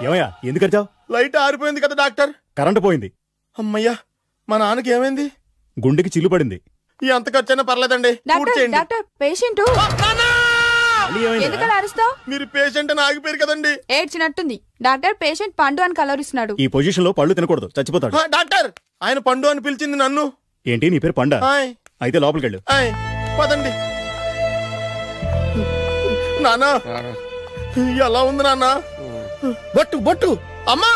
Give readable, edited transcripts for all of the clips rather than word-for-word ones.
ఏమయ్యా ఎందుకు వచ్చావు? లైట్ ఆరిపోయింది కదా డాక్టర్. కరెంటు పోయింది. అమ్మయ్యా, మా నాన్నకి ఏమైంది? గుండెకి చిల్లు పడింది. ఎంత ఖర్చైనా పర్లేదండి. డాక్టర్ పేషెంట్ ఎందుకలా అరుస్తావు? మీరు పేషెంట్ అని ఆగిపోయారు కదండి. ఏడ్చినట్టుంది. డాక్టర్ పేషెంట్ పండు అని కలవరిస్తున్నాడు. ఈ పొజిషన్ లో పళ్ళు తినకూడదు, చచ్చిపోతాడు. డాక్టర్ ఆయన పండు అని పిలిచింది నన్ను. ఏంటి నీ పేరు పండా? అయితే లోపలికి వెళ్ళు. పదండి. నానా ఎలా ఉంది నాన్న? బొట్టు బొట్టు. అమ్మా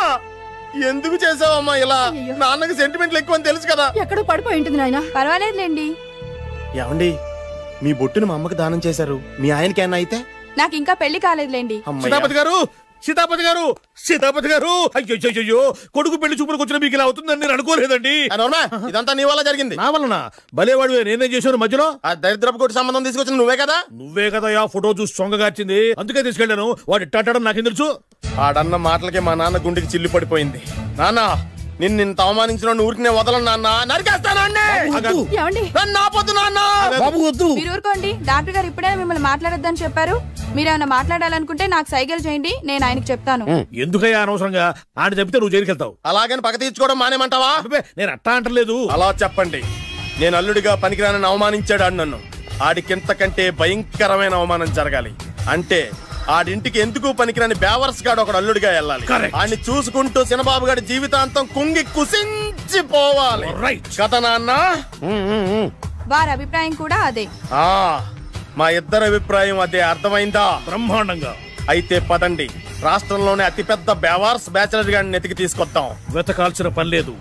ఎందుకు చేసావమ్మా ఇలా? నాన్నకి సెంటిమెంట్లు ఎక్కువ అని తెలుసు కదా. ఎక్కడో పడిపోయి ఉంటుంది నాయన. పర్వాలేదులేండి. ఏమండి మీ బొట్టును మా అమ్మకి దానం చేశారు, మీ ఆయనకి ఏమన్నా అయితే? నాకు ఇంకా పెళ్లి కాలేదులేండి. సీతాపతి గారు, సీతాపతి గారు, సీతాపతి గారు, అయ్యో కొడుకు పెళ్లి చూపులకు వచ్చిన మీకు ఇలా అవుతుందని నేను అనుకోలేదండి. ఇదంతా నీ వల్ల జరిగింది. నా వలన? భలేవాడు, నేనేం చేశాను మధ్యలో? ఆ దరిద్రపు కొట్టి సంబంధం తీసుకొచ్చిన నువ్వే కదా. నువ్వే కదా ఆ ఫోటో చూసి సొంగగార్చింది, అందుకే తీసుకెళ్లాను. వాడు ఇట్టాడని నాకేం తెలుసు? ఆడన్న మాటలకే మా నాన్న గుండెకి చిల్లు పడిపోయింది. నాన్న నిన్ను అవమానించిన ఊరికి నేను వదలను నాన్న, నరికేస్తానండి. మీరు ఊరుకోండి. డాక్టర్ గారు ఇప్పుడే మిమ్మల్ని మాట్లాడొద్దని చెప్పారు. మీరేమైనా మాట్లాడాలనుకుంటే నాకు సైగలు చేయండి, నేను ఆయనకి చెప్తాను. ఎందుకయ్యా అనవసరంగా? ఆయన చెప్తే నువ్వు జైలుకి వెళ్తావు. అలాగని పక్క తీర్చుకోవడం మానేమంటావా? నేను అట్టా అంటలేదు. అలా చెప్పండి. నేను అల్లుడిగా పనికిరానని అవమానించాడు ఆడు నన్ను. ఆడికింతకంటే భయంకరమైన అవమానం జరగాలి. అంటే ఆడింటికి ఎందుకు పనికిరాని బేవర్స్ గాడు ఒకడు అల్లుడిగా వెళ్ళాలి. ఆడిని చూసుకుంటూ చిన్నబాబు గారి జీవితాంతం కుంగి కుసించిపోవాలి కదా నాన్న. వారి అభిప్రాయం కూడా అదే. మా ఇద్దరి అభిప్రాయం అదే. అర్థమైందా? బ్రహ్మాండంగా. అయితే పదండి, రాష్ట్రంలోనే అతిపెద్ద బేవార్స్ బ్యాచిలర్ గాడిని ఎతికి తీసుకొద్దాం. వెతకాల్సిన పని లేదు.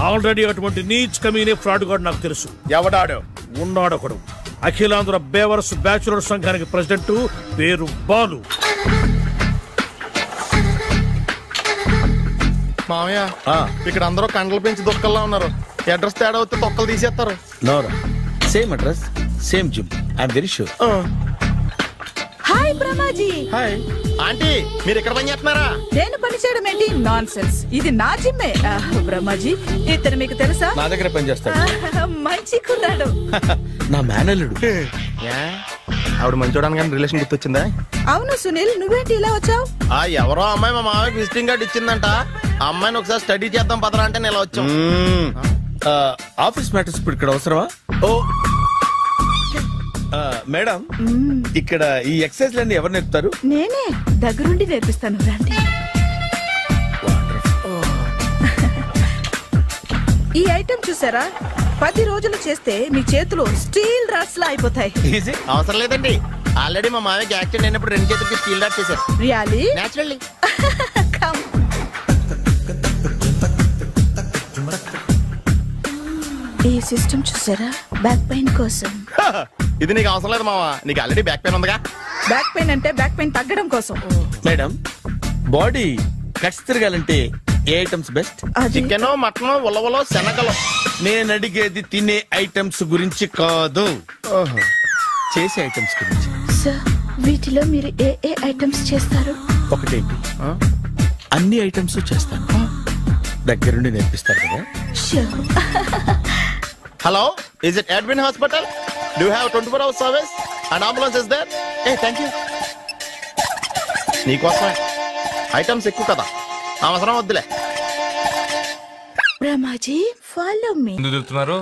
ఆల్రెడీ అటువంటి నీచ్ కమీనే ఫ్రాడ్ గాడు నాకు తెలుసు. ఎవడాడు? ఉన్నాడొకడు. అఖిలాంధ్ర బేవర్స్ బ్యాచులర్ సంఘానికి ప్రెసిడెంట్, పేరు బాలు. మామయ్య ఇక్కడ అందరూ కండలు పెంచి దుక్కల్లా ఉన్నారు. అడ్రస్ తేడా వస్తే తొక్కలు తీసేస్తారు. Same address, same gym. I'm very sure. Hi Brahmaji. Hi aunty, మీరు ఇక్కడ పని చేస్తున్నారా? నేను పని చేయడం ఏంటి? Nonsense. ఇది నా జిమ్మే. బ్రహ్మాజీ ఇతను మీకు తెలుసా? నా దగ్గర పని చేస్తాడు. మంచి కుర్రాడు. నా మేనల్లుడు. ఆవిడ మంచోడానికి కానీ రిలేషన్ గుర్తొచ్చిందా? అవును సునీల్, నువ్వేంటి ఇలా వచ్చావు? ఎవరో అమ్మాయి మా మామయ్యకి విజిటింగ్ కార్డు ఇచ్చిందంట. ఆ అమ్మాయిని ఒకసారి స్టడీ చేద్దాం పదరా అంటే నేను ఇలా వచ్చాం. ఆఫీస్ మ్యాటర్స్ ఇప్పుడు ఇక్కడ అవసరమా? ఓ మేడం, ఇక్కడ ఈ ఎక్సర్సైజ్ లన్నీ ఎవరు నేర్పుతారు? నేనే దగ్గరుండి నేర్పిస్తాను, రండి. ఈ ఐటెం చూసారా? 10 రోజులు చేస్తే మీ చేతులు స్టీల్ రాట్స్ లా అయిపోతాయి. అవసరం లేదండి, ఆల్రెడీ మా మామయ్యకి యాక్సిడెంట్ అయినప్పుడు 2 చేతులకి స్టీల్ రాట్స్ చేశారు. రియల్లీ? నేచురల్లీ. ఈ సిస్టమ్ చూసారా? బ్యాక్ పెయిన్ కోసం. ఇది నీకు అవసరం లేదు మావా, నీకు ఆల్రెడీ బ్యాక్ పెయిన్ ఉందిగా. బ్యాక్ పెయిన్ అంటే బ్యాక్ పెయిన్ తగ్గడం కోసం. మేడం, బాడీ కట్స్ తిరగాలంటే ఏ ఐటమ్స్ బెస్ట్? చికెన్, మటన్, ఉలవలో, శనగలు. నేను అడిగేది తినే ఐటమ్స్ గురించి కాదు, చేసే ఐటమ్స్ గురించి. సార్, వీటిలో మీరు ఏ ఏ ఐటమ్స్ చేస్తారు? ఒకటేంటి, అన్ని ఐటమ్స్ చేస్తాను. దగ్గరుండి నేర్పిస్తారు కదా. Hello, is it Admin Hospital? Do you have 24 hours service? An ambulance is there? Hey, thank you. నీకోసమే. ఐటమ్స్ ఎక్కువ కదా, అవసరం వద్దులే. Brahmaji, follow me. ఎందుకు తిరుగుతున్నారు?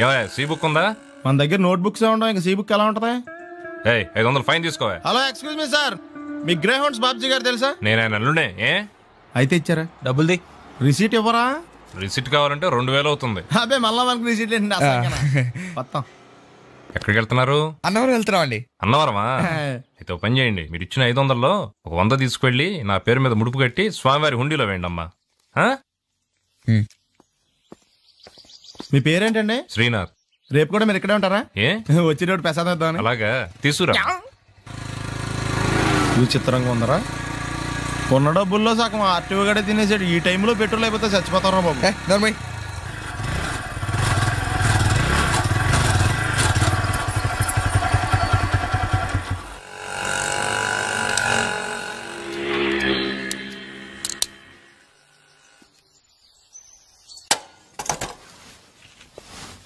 ఏమయ్యా, సీ బుక్ ఉందా? మన దగ్గర నోట్ బుక్స్ ఉండవు, ఇంకా సీ బుక్ ఎలా ఉంటది? 500 ఫైన్ తీసుకోవా. హలో, ఎక్స్క్యూజ్ మీ సార్, మీ గ్రే హౌండ్స్ బాబ్జీ గారు తెలుసా? నేను ఆయన అల్లుడే. అయితే ఇచ్చారా? డబ్బుల్ది. రిసీట్ ఇవ్వరా? రిసిట్ కావాలంటే 2000 అవుతుంది. అబ్బే మళ్ళా మనకి రిసీట్ ఏంటి? మొత్తం ఎక్కడికి వెళ్తున్నారు? అన్నవరం వెళ్తున్నాం అండి. అన్నవరమా? అయితే పని చేయండి, మీరు ఇచ్చిన 500లో 100 తీసుకెళ్లి నా పేరు మీద ముడుపు కట్టి స్వామివారి హుండీలో వేయండి అమ్మా. మీ పేరేంటండి? శ్రీనాథ్. రేపు కూడా మీరు ఇక్కడే ఉంటారా? వచ్చేటప్పుడు ప్రసాదం. అలాగా, తీసుకురా. విచిత్రంగా ఉందరా, ఉన్న డబ్బుల్లో సగం ఆర్టీఓ గడే తినేసాడు. ఈ టైంలో పెట్రోల్ అయిపోతే చచ్చిపోతారా బాబు.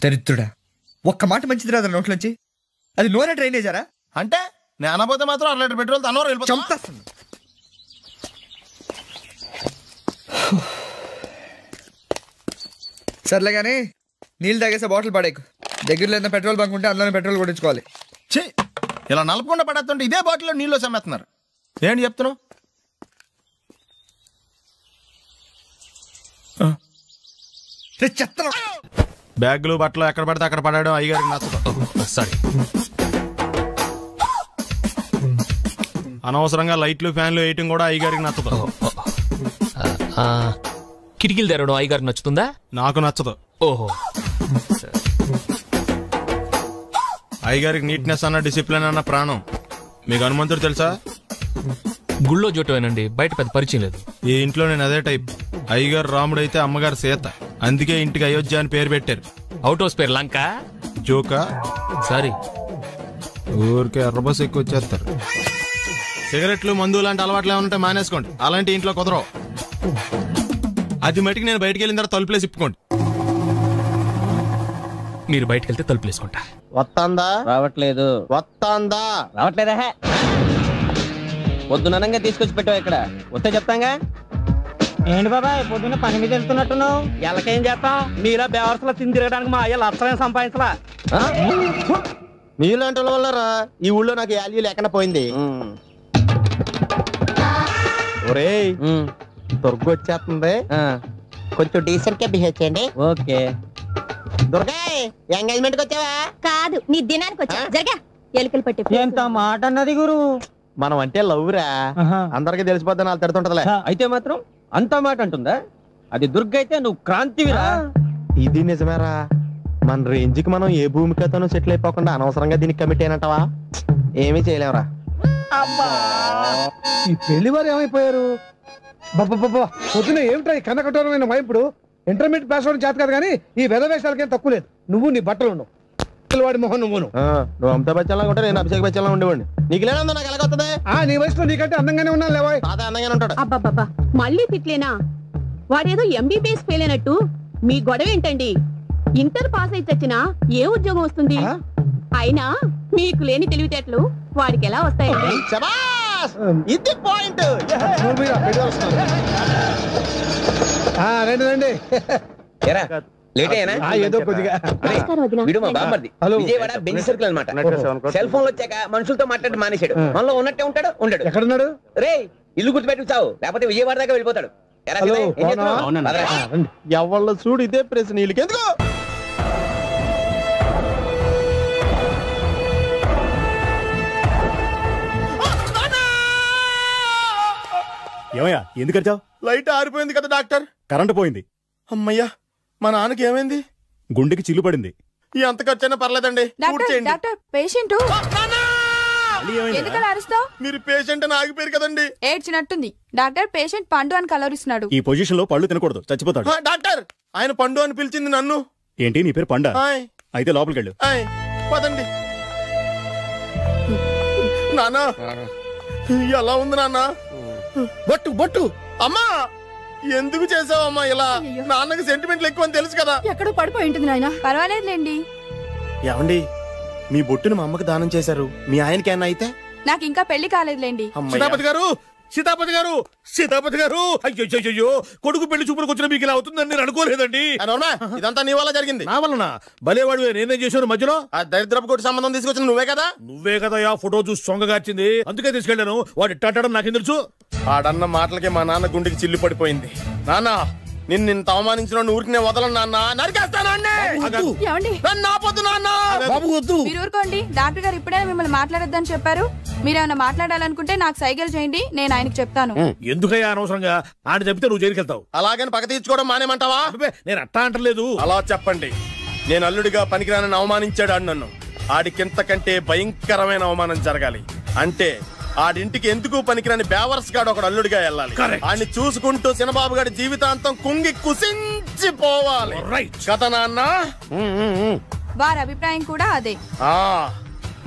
దరిద్రుడా, ఒక్క మాట మంచిది రాదు నోట్లోంచి. అది నూనె డ్రైనేజారా? అంటే నేనపోతే మాత్రం 1 లీటర్ పెట్రోల్ తనవారు వెళ్ళిపోతాం. సర్లే కానీ నీళ్ళు తాగేసే బాటిల్ పడేకు. దగ్గరలో ఏదైనా పెట్రోల్ బంక్ ఉంటే అందులోనే పెట్రోల్ కొట్టించుకోవాలి. ఛీ, ఇలా నలపకుండా పడేస్తుంటే ఇదే బాటిల్లో నీళ్ళు సమ్మేస్తున్నారు. ఏంటి చెప్తున్నావు? చెత్త బ్యాగులు బట్టలు ఎక్కడ పడితే అక్కడ పడడం అయ్యగారికి నచ్చదు. సారీ. అనవసరంగా లైట్లు ఫ్యాన్లు వేయటం కూడా అయ్యగారికి నచ్చదు. కిటికీలు తెరవడం అయ్యగారికి నచ్చుతుందా? నాకు నచ్చదు. ఓహో. అయ్యగారికి నీట్నెస్ అన్న డిసిప్లిన్ అన్న ప్రాణం. మీకు హనుమంతుడు తెలుసా? గుళ్ళో జోటమేనండి, బయట పెద్ద పరిచయం లేదు. ఈ ఇంట్లో నేను అదే టైప్. అయ్యగారు రాముడు అయితే అమ్మగారు సీత. అందుకే ఇంటికి అయోధ్య అని పేరు పెట్టారు. అవుట్ హౌస్ పేరు లంక. జోకా? సారీ. ఊరికే ఎర్రబస్ ఎక్కువ వచ్చేస్తారు. సిగరెట్లు మందు లాంటి అలవాట్లు ఏమంటే మానేసుకోండి. అలాంటి ఇంట్లో కుదరవు. అది మటుకు నేను బయటికి వెళ్ళిన తర్వాత తలుపులేసి ఇప్పుకోండి. మీరు బయటకు వెళ్తే తలుపులు వేసుకుంటా. వస్తాందా? రావట్లేదు. వస్తాందా? రావట్లేదా? పొద్దుననంగా తీసుకొచ్చి పెట్టావు ఇక్కడ. వస్తే చెప్తాంగా. ఏంటి బాబాయ్ పొద్దున్న పని మీద వెళ్తున్నట్టున్నావు? ఎలాకేం చేస్తాం? మీలా బేవర్సలా తిని తిరగడానికి మా అయ్య లక్షణం సంపాదించలా. మీలాంటి వాళ్ళ వల్లరా ఈ ఊళ్ళో నాకు వాల్యూ లేకుండా పోయింది. ఒరేయ్ దుర్గ వచ్చేస్తుంది, కొంచెం డీసెంట్ గా బిహేవ్ చేయండి. ఓకే. దుర్గా ఎంగేజ్మెంట్ కి వచ్చావా? కాదు, నీ దినానికి వచ్చా. జరగా ఎలుకలు పట్టి. ఎంత మాట అన్నది గురు. మనం అంటే లవ్ రా, అందరికి తెలిసిపోద్దని వాళ్ళు తిడుతుంటదిలే. అయితే మాత్రం అంత మాట అంటుందా? అది దుర్గ అయితే నువ్వు క్రాంతివిరా. ఇది నిజమేరా. మన రేంజ్ కి మనం ఏ భూమికతోనూ సెటిల్ అయిపోకుండా అనవసరంగా దీనికి కమిట్ అయినట్టవా? ఏమీ చేయలేవురా. ఈ పెళ్లి వారు ఏమైపోయారు? బాబా పొద్దున ఏమిటా ఈ కన్నకఠోరమైన వైపుడు? ఇంటర్మీడియట్ పాస్ అవడం చేత కాదు కానీ ఈ వెధవేషాలకేం తక్కువ లేదు. నువ్వు నీ బట్టలు ఉన్నావు, వాడి మొహన్ నువ్వు అమితాబ్ బచ్చన్ లాగా ఉంటా, నేను అభిషేక్ బచ్చన్ లాగా ఉండేవాడిని. నీకు లేనందో నాకు ఎలాగొస్తుంది? నీ వయసులో నీకంటే అందంగానే ఉన్నాను లేవా? తాత అందంగానే ఉంటాడు. అబ్బాబ్బా మళ్ళీ తిట్లేనా? వాడేదో ఎంబీబీఎస్ ఫెయిల్ అయినట్టు మీ గొడవ ఏంటండి? ఇంటర్ పాస్ అయితే వచ్చినా ఏ ఉద్యోగం వస్తుంది? అయినా మీకు లేని తెలివితేటలు వాడికి ఎలా వస్తాయండి? ఇది పాయింట్. రండి రండి. ఏదో కొద్దిగా విజయవాడ బెంచ్ సర్కిల్ అనమాట. సెల్ ఫోన్ వచ్చాక మనుషులతో మాట్లాడి మానేశాడు. మనలో ఉన్నట్టే ఉంటాడు. ఉండడు. ఎక్కడున్నాడు? రే ఇల్లు గుర్తుపెట్టి చావు, లేకపోతే విజయవాడ దాకా వెళ్ళిపోతాడు. ఎవళ్ళ చూడు ఇదే ప్రశ్న. వీళ్ళకి ఎందుకు? ఏమయ్యా ఎందుకు వచ్చావు? లైట్ ఆరిపోయింది కదా డాక్టర్. కరెంటు పోయింది. అమ్మయ్యా, మా నాన్నకి ఏమైంది? గుండెకి చిల్లు పడింది. ఎంత ఖర్చైనా పర్లేదండి. డాక్టర్ పేషెంట్ ఎందుకలా అరుస్తావు? మీరు పేషెంట్ అని ఆగిపోయారు కదండి. ఏడ్చినట్టుంది. డాక్టర్ పేషెంట్ పండు అని కలవరిస్తున్నాడు. ఈ పొజిషన్ లో పళ్ళు తినకూడదు, చచ్చిపోతాడు. డాక్టర్ ఆయన పండు అని పిలిచింది నన్ను. ఏంటి నీ పేరు పండా? అయితే లోపలికి వెళ్ళు. పదండి. నాన్న ఎలా ఉంది నాన్న? బొట్టు బొట్టు. అమ్మా ఎందుకు చేసావమ్మా ఇలా? నాన్నకి సెంటిమెంట్లు ఎక్కువ తెలుసు కదా. ఎక్కడో పడిపోయి ఉంటుంది నాయన. పర్వాలేదులేండి. ఏమండి మీ బొట్టును మా అమ్మకి దానం చేశారు, మీ ఆయనకి ఏమన్నా అయితే? నాకు ఇంకా పెళ్లి కాలేదులేండి. సీతాపతి గారు, సీతాపతి గారు, సీతాపతి గారు. అయ్యో, కొడుకు పెళ్లి చూపులకు వచ్చిన మీకు ఇలా అవుతుందని నేను అనుకోలేదండి. ఇదంతా నీ వల్ల జరిగింది. నా వలన? భలేవాడు, నేనేం చేశాను మధ్యలో? ఆ దరిద్రపు కొట్టి సంబంధం తీసుకొచ్చిన నువ్వే కదా. నువ్వే కదా ఆ ఫోటో చూసి సొంగగార్చింది, అందుకే తీసుకెళ్ళాను. వాడు ఇట్టాడడం నాకేం తెలుసు? ఆడన్న మాటలకి మా నాన్న గుండెకి చిల్లు పడిపోయింది. నాన్న నిన్ను అవమానించిన ఊరికి నేను వదలను నాన్న, నరికేస్తాను. మీరు ఊరుకోండి. డాక్టర్ గారు ఇప్పుడే మిమ్మల్ని మాట్లాడొద్దని చెప్పారు. మీరేమైనా మాట్లాడాలనుకుంటే నాకు సైగలు చేయండి, నేను ఆయనకు చెప్తాను. ఎందుకయ్యా అనవసరంగా ఆయన చెప్తే నువ్వు జైలుకి వెళ్తావు? అలాగని పక్క తీర్చుకోవడం మానేమంటావా? నేను అట్టా అంటలేదు. అలా చెప్పండి. నేను అల్లుడిగా పనికిరానని అవమానించాడు ఆడు నన్ను. ఆడికింతకంటే భయంకరమైన అవమానం జరగాలి. అంటే ఆడింటికి ఎందుకు పనికిరాని బేవర్స్ గాడు ఒకడు అల్లుడిగా వెళ్ళాలి. ఆడిని చూసుకుంటూ చిన్నబాబు గారి జీవితాంతం కుంగి కుసించిపోవాలి కదా నాన్న? వారి అభిప్రాయం కూడా అదే.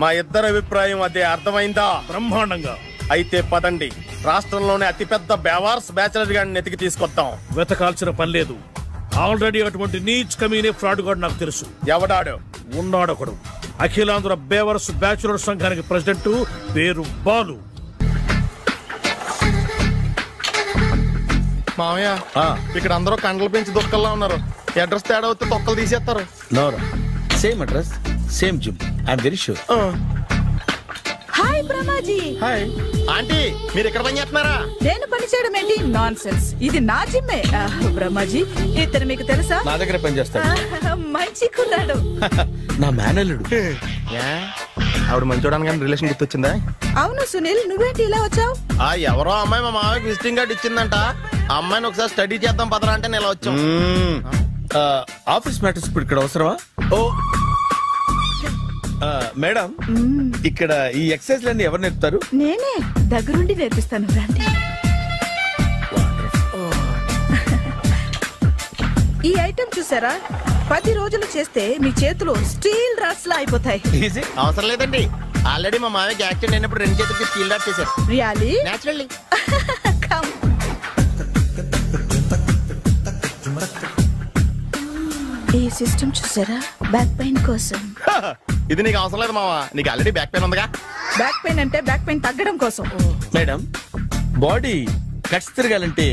మా ఇద్దరి అభిప్రాయం అదే. అర్థమైందా? బ్రహ్మాండంగా. అయితే పదండి, రాష్ట్రంలోనే అతిపెద్ద బేవార్స్ బ్యాచిలర్ గాడిని ఎతికి తీసుకొద్దాం. వెతకాల్సిన పని లేదు. ఆల్రెడీ అటువంటి నీచ్ కమీనే ఫ్రాడ్ గాడు నాకు తెలుసు. ఎవడాడు? ఉన్నాడొకడు. అఖిలాంధ్ర బేవర్స్ బ్యాచులర్ సంఘానికి ప్రెసిడెంట్, పేరు బాలు. మామయ్య ఇక్కడ అందరూ కండలు పెంచి దుఃఖంలో ఉన్నారు. అడ్రస్ తేడా వస్తే తొక్కలు తీసేస్తారు. నోరా same address same gym I'm very sure. Hi Brahmaji. Hi aunty, మీరు ఇక్కడ పని చేస్తున్నారా? నేను పని చేయడం ఏంటి? Nonsense. ఇది నా జిమ్మే. బ్రహ్మాజీ ఇతను మీకు తెలుసా? నా దగ్గర పని చేస్తాడు. మంచి కుర్రాడు. నా మేనల్లుడు. ఆవిడ మంచి చూడడానికి రిలేషన్ గుర్తొచ్చిందా? అవును సునీల్, నువ్వేంటి ఇలా వచ్చావు? ఎవరో అమ్మాయి మా మామయ్యకి విజిటింగ్ కార్డు ఇచ్చిందంట. ఆ అమ్మాయిని ఒకసారి స్టడీ చేద్దాం పదరా అంటే నేను ఇలా వచ్చాం. ఆఫీస్ మ్యాటర్స్ ఇప్పుడు ఇక్కడ అవసరమా? ఓ మేడం, ఇక్కడ ఈ ఎక్సర్సైజ్ లన్నీ ఎవరు నేర్పుతారు? నేనే దగ్గరుండి నేర్పిస్తాను. రండి. ఈ ఐటమ్ చూసారా? 10 రోజులు చేస్తే మీ చేతులు స్టీల్ రాట్స్ లా అయిపోతాయి. అవసరం లేదండి, ఆల్రెడీ మా మామయ్యకి యాక్సిడెంట్ అయినప్పుడు 2 చేతులకి స్టీల్ డాట్ చేశారు. రియల్లీ? నేచురల్లీ. ఈ సిస్టమ్ చూసారా? బ్యాక్ పెయిన్ కోసం. ఇది నీకు అవసరం లేదు మావా, నీకు ఆల్రెడీ బ్యాక్ పెయిన్ ఉందిగా. బ్యాక్ పెయిన్ అంటే బ్యాక్ పెయిన్ తగ్గడం కోసం. మేడం, బాడీ కట్స్ తిరగాలంటే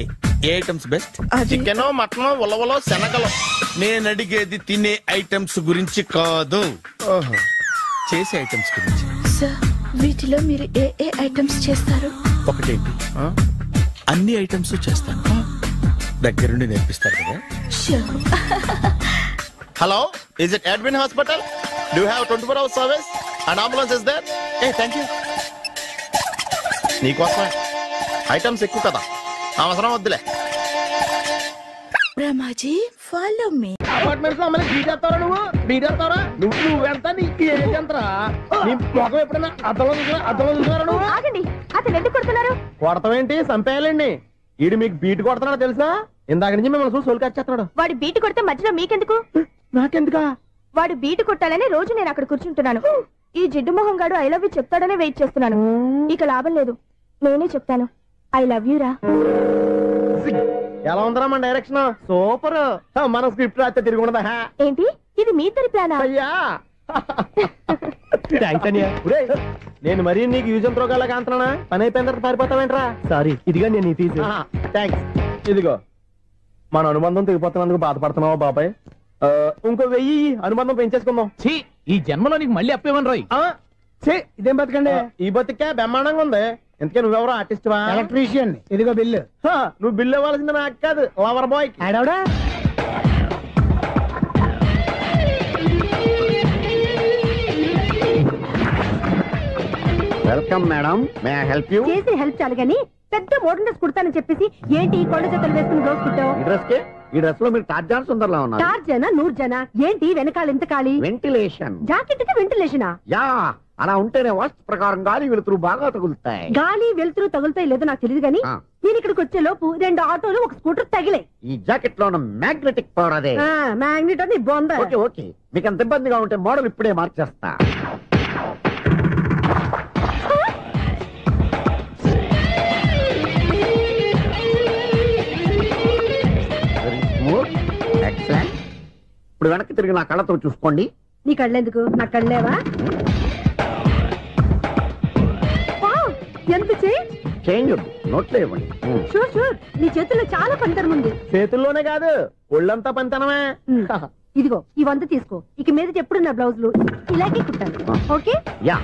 ఏ ఐటమ్స్ బెస్ట్? చికెన్, మటన్, ఉలవలో, శనగలు. నేను అడిగేది తినే ఐటమ్స్ గురించి కాదు, చేసే ఐటమ్స్ గురించి. సార్, వీటిలో మీరు ఏ ఏ ఐటమ్స్ చేస్తారు? ఒకటేంటి, అన్ని ఐటమ్స్ చేస్తాను. దగ్గరుండి నేర్పిస్తారు కదా. Hello, is it Edwin Hospital? Do you have 24-hour service? An ambulance is there? Hey, thank you. నీకోసమే. ఐటమ్స్ ఎక్కువ కదా, అవసరం వద్దులే. Brahmaji, follow me. అపార్ట్మెంట్స్ లో అమ్మని బీటేస్తారా? నువ్వెంత నీకు ఏంటంతరా? నీ మొఖం ఎప్పుడైనా అద్దంలో చూసారా నువ్వు? ఆగండి, అతను ఎందుకు కొడుతున్నారు? కొడతావేంటి? చంపేయాలండి. ఈడు మీకు బీట్ కొడుతున్నాడు తెలుసా? ఇందాక నుంచి మిమ్మల్ని చూసి సోలు కచ్చేస్తున్నాడు. వాడు బీటు కొడితే మధ్యలో మీకెందుకు? నాకెందుకా? వాడు బీటు కొట్టాలని రోజు నేను అక్కడ కూర్చుంటున్నాను. ఈ జిడ్డు మొహం గాడు ఐ లవ్ యూ చెప్తాడనే వెయిట్ చేస్తున్నాను. ఇక లాభం లేదు, నేనే చెప్తాను. ఐ లవ్ యూ రా. ఎలా ఉందరా మన డైరెక్షన్? సూపర్. మన స్క్రిప్ట్ రాస్తే తిరిగి ఉండదా? ఏంటి ఇది మీ ఇద్దరి ప్లానా? అయ్యా నేను మరీ నీకు యూజ్ ఎంతో గల కాంతనా? పని అయిపోయిన తర్వాత పారిపోతావేంట్రా? సారీ, ఇదిగా నేను తీసి. థ్యాంక్స్. ఇదిగో, మన అనుబంధం తెగిపోతున్నందుకు బాధపడుతున్నావా బాబాయ్? ఇంకో 1000 అనుబంధం పెంచేసుకుందాం. ఈ జన్మలో నీకు మళ్ళీ అప్పేమని రాయి. ఇదేం బతకండి? ఈ బతికే బ్రహ్మాండంగా ఉంది. ఎందుకే నువ్వెవరో ఆర్టిస్ట్ వా? ఎలక్ట్రీషియన్. ఇదిగో బిల్లు. నువ్వు బిల్లు ఇవ్వాల్సింది నాకు కాదు, లవర్ బాయ్. ఆడవడా? Welcome madam, may I help you? చేసి హెల్ప్ చాలు గానీ పెద్ద మోడల్ డ్రెస్ కుడతానని చెప్పేసి ఏంటి కొండ జతలు వేసుకుని బ్లౌజ్ కుట్టావు? ఈ డ్రెస్ లో మీరు టార్జాన్ సుందర్లా ఉన్నారు. టార్జనా, నూర్జనా? ఏంటి వెనకాల ఎంత ఖాళీ? వెంటిలేషన్. జాకెట్ కి వెంటిలేషనా? యా, అలా ఉంటేనే వాస్తు ప్రకారం గాలి వెలుతురు బాగా తగులుతాయి. గాలి వెలుతురు తగులుతాయి లేదో నాకు తెలియదు గానీ నేను ఇక్కడికి వచ్చే లోపు 2 ఆటోలు, 1 స్కూటర్ తగిలే. ఈ జాకెట్ లో ఉన్న మ్యాగ్నెటిక్ పవర్ అదే. మ్యాగ్నెట్ అని బొంద. ఓకే ఓకే, మీకు అంత ఇబ్బందిగా ఉంటే మోడల్ ఇప్పుడే మార్చేస్తా. ఇప్పుడు వెనక్కి తిరిగి నా కళ్ళతో చూసుకోండి. నీ కళ్ళెందుకు? నా కళ్ళేవా? ఎంత చేంజ్ నోట్లో ఇవ్వండి. షూర్ షూర్, నీ చేతుల్లో చాలా పంతరం ఉంది. చేతుల్లోనే కాదు, ఒళ్ళంతా పంతనమే. ఇదిగో ఈ 100 తీసుకో. ఇక మీద ఎప్పుడు నా బ్లౌజులు ఇలాగే కుట్టాను. ఓకే? యా.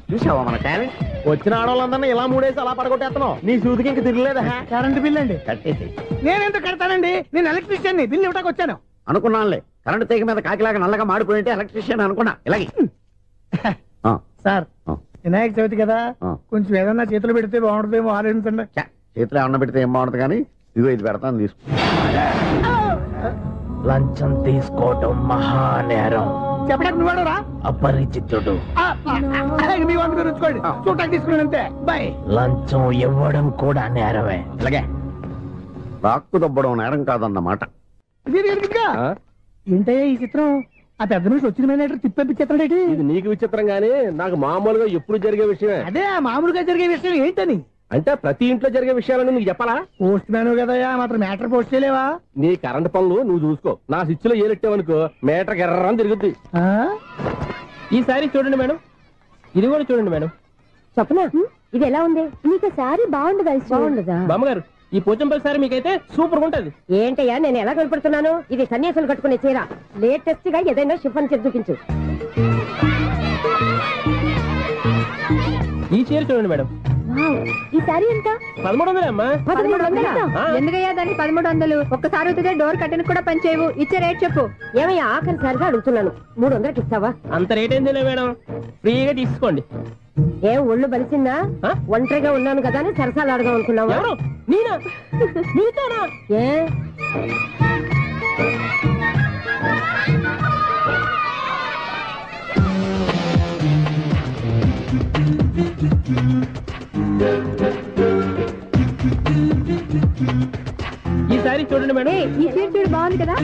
చూసావా మన టాలెంట్? వచ్చిన ఆడవాళ్ళందరినీ ఇలా మూడేసి అలా పడగొట్టేస్తున్నావు. నీ సూదికి ఇంక తిరగలేదా? కరెంట్ బిల్ అండి. కట్టేసి. నేనెందుకు కడతానండి? నేను ఎలక్ట్రీషియన్. బిల్ ఇవ్వడానికి వచ్చాను. అనుకున్నానులే, కరెంట్ తీగ మీద కాకిలాగా నల్లగా మాడిపోయింటే ఎలక్ట్రీషియన్ అనుకున్నా. ఇలాగే సార్, వినాయక చవితి కదా, కొంచెం ఏదన్నా చేతులు పెడితే బాగుంటుందేమో ఆలోచించండి. చేతులు ఏమన్నా పెడితే ఏం బాగుంటుంది కానీ ఇదిగో ఇది పెడతాను, తీసుకో. లంచం తీసుకోవటం మహానేరం. చెప్పడానికి నువ్వాడరా? అపరిచితుడు. మీ వంట మీరు ఉంచుకోండి, చూడటానికి తీసుకున్నాను అంతే. బాయ్. లంచం ఇవ్వడం కూడా నేరమే. అలాగే రాక్కు దబ్బడం నేరం కాదన్నమాట. ఏంటయ్యా ఈ చిత్రం? ఆ పెద్ద మనిషి వచ్చిన మేనేటర్ తిప్పించేస్తాడేంటి? ఇది నీకు విచిత్రం గానీ నాకు మామూలుగా ఎప్పుడు జరిగే విషయమే. అదే మామూలుగా జరిగే విషయం ఏంటని? అంటే ప్రతి ఇంట్లో జరిగే విషయాలను నీకు చెప్పాలా? పోస్ట్ మ్యాన్ కదయ్యా, మాత్రం మ్యాటర్ పోస్ట్ చేయలేవా? నీ కరెంట్ పనులు నువ్వు చూసుకో. నా స్విచ్ లో ఏలెట్టావనుకో మీటర్ ఎర్రని తిరుగుద్ది. ఈసారి చూడండి మేడం, ఇది కూడా చూడండి మేడం. చెప్పనా? ఇది ఎలా ఉంది? నీకు సారీ బాగుండదా? బాగుండదా? బామ్మగారు ఈ పోచంపల్లి సారీ మీకైతే సూపర్ గా ఉంటది. ఏంటయ్యా నేను ఎలా కనపడుతున్నాను? ఇది సన్యాసులు కట్టుకునే చీర. లేటెస్ట్ గా ఏదైనా షిఫాన్ చేసి చూపించు. ఈ చీర చూడండి మేడం. ఈ సారీ ఎంత? 1300 అమ్మా. 1300? ఎందుకయ్యా దానికి 1300? ఒక్కసారి అవుతుందే డోర్ కట్టెను కూడా పనిచేయవు. ఇచ్చే రేట్ చెప్పు. ఏమయ్యా ఆఖరిసారిగా అడుగుతున్నాను, 300కి ఇస్తావా? అంత రేట్ ఏందిలే మేడం, ఫ్రీగా తీసుకోండి. ఏం ఒళ్ళు బలిసిందా? ఒంటరిగా ఉన్నాను కదా అని సరసాలు అడదాం అనుకున్నావా? నేనా? నీతోనా? ఏ ఈ సారీ చూడండి మేడం. ఈ చీర చూడు, బాగుంది కదా.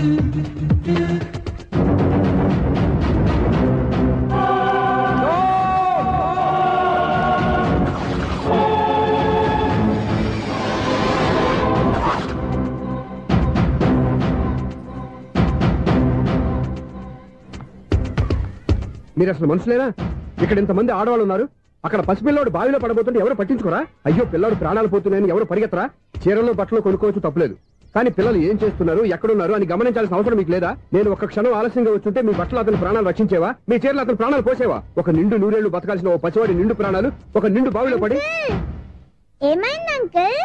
మీరు అసలు మనుషులేనా? ఇక్కడ ఇంతమంది ఆడవాళ్ళు ఉన్నారు, అక్కడ పసిపిల్లాడు బావిలో పడబోతుంటే ఎవరు పట్టించుకోరా? అయ్యో పిల్లాడు ప్రాణాలు పోతున్నాయని ఎవరు పరిగెత్తరా? చీరలో బట్టలు కొనుక్కోవచ్చు, తప్పులేదు. కానీ పిల్లలు ఏం చేస్తున్నారు, ఎక్కడున్నారు అని గమనించాల్సిన అవసరం మీకు లేదా? నేను ఒక్క క్షణం ఆలస్యంగా వచ్చుంటే మీ బట్టలు అతని ప్రాణాలు రక్షించేవా? మీ చీరలు అతని ప్రాణాలు పోసేవా? ఒక నిండు నూరేళ్లు బతకాల్సిన ఓ పసివాడి నిండు ప్రాణాలు ఒక నిండు బావిలో పడి. ఏమైంది అంకుల్?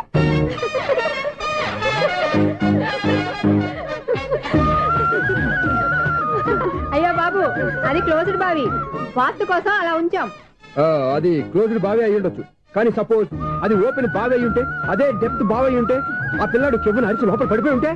అయ్యో బాబు, అది క్లోజ్డ్ బావి, వాస్తు కోసం అలా ఉంచాం. అది క్లోజ్డ్ బావి అయి ఉండొచ్చు, కానీ సపోజ్ అది ఓపెన్ బావి అయి ఉంటే, అదే డెప్త్ బావి అయి ఉంటే, ఆ పిల్లాడు కెవ్వును అరిచి లోపల పడిపోయి ఉంటే?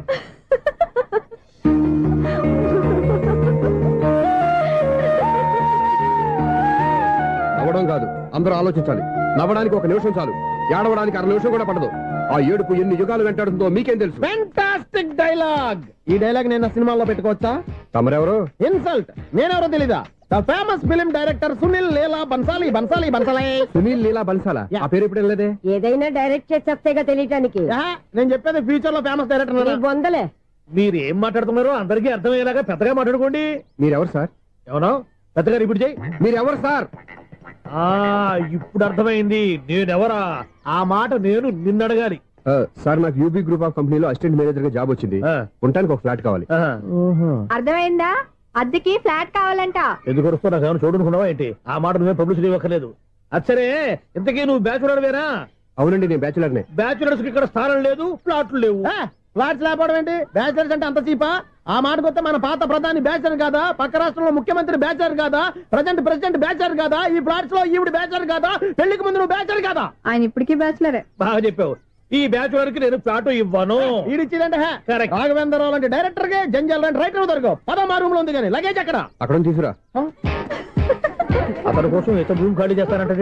నవ్వడం కాదు, అందరూ ఆలోచించాలి. నవ్వడానికి ఒక నిమిషం చాలు, ఏడవడానికి 1/2 నిమిషం కూడా పడదు. ఆ ఏడుపు ఎన్ని యుగాలు వెంటాడుతుందో మీకేం తెలుసు? Fantastic dialogue. ఈ డైలాగ్ నేను సినిమాలో పెట్టుకోవచ్చా? తమరెవరు? ఇన్సల్ట్. నేనెవరో తెలీదా? The famous film director Sunil Leela Bansali. Sunil Leela బన్సాలా? ఆ పేరు ఇప్పుడు లేదే. ఏదైనా డైరెక్ట్ చేసేస్తేగా తెలియటానికి. నేను చెప్పేది ఫ్యూచర్ లో ఫేమస్ డైరెక్టర్. బొందలే. మీరు ఏం మాట్లాడుతున్నారో అందరికీ అర్థమయ్యేలాగా పెద్దగా మాట్లాడుకోండి. మీరెవరు సార్? ఎవరో పెద్దగా రిపీట్ చేయి. మీరెవరు సార్? ఇప్పుడు అర్థమైంది నేనెవరా. ఆ మాట నేను నిన్ను అడగాలి. సార్, నాకు యూబీ గ్రూప్ ఆఫ్ కంపెనీలో అసిస్టెంట్ మేనేజర్ గా జాబ్ వచ్చింది. ఉండటానికి ఒక ఫ్లాట్ కావాలి. అర్థమైందా? అద్దెకి ఫ్లాట్ కావాలంట. ఎందుకు వస్తావు? నాకు ఏమైనా చూడనుకున్నావా ఏంటి? ఆ మాట నువ్వే పబ్లిసిటీ ఇవ్వక్కర్లేదు. అచ్చరే, ఇంతకీ నువ్వు బ్యాచులర్ వేరా? అవునండి, నేను బ్యాచులర్నే. బ్యాచులర్స్ కి ఇక్కడ స్థానం లేదు, ఫ్లాట్లు లేవు. ఫ్లాట్స్ లేకపోవడం ఏంటి? బ్యాచులర్స్ అంటే అంత చీపా? ఆ మాటకొస్తే మన పాత ప్రధాని బ్యాచర్ కాదా? పక్క రాష్ట్రంలో ముఖ్యమంత్రి బ్యాచర్ కాదా? ప్రెసిడెంట్ బ్యాచర్ కాదా? ఈ ఫ్లాట్స్ లో ఈవిడ బ్యాచర్ కాదా? పెళ్లికి ముందు నువ్వు బ్యాచర్ కాదా? ఆయన ఇప్పటికీ బ్యాచులరే. బాగా చెప్పావు. ఈ బ్యాచులర్ కి నేను ఫ్లాట్ ఇవ్వను. ఇచ్చిందంటే రాఘవేంద్రరావు లాంటి డైరెక్టర్ కి జంజల్ లాంటి రైటర్ దొరకవు. పదమా రూమ్ లో ఉంది కానీ లగేజ్ అక్కడ తీసుకురా. అతని కోసం ఎంత రూమ్ ఖాళీ చేస్తానంటే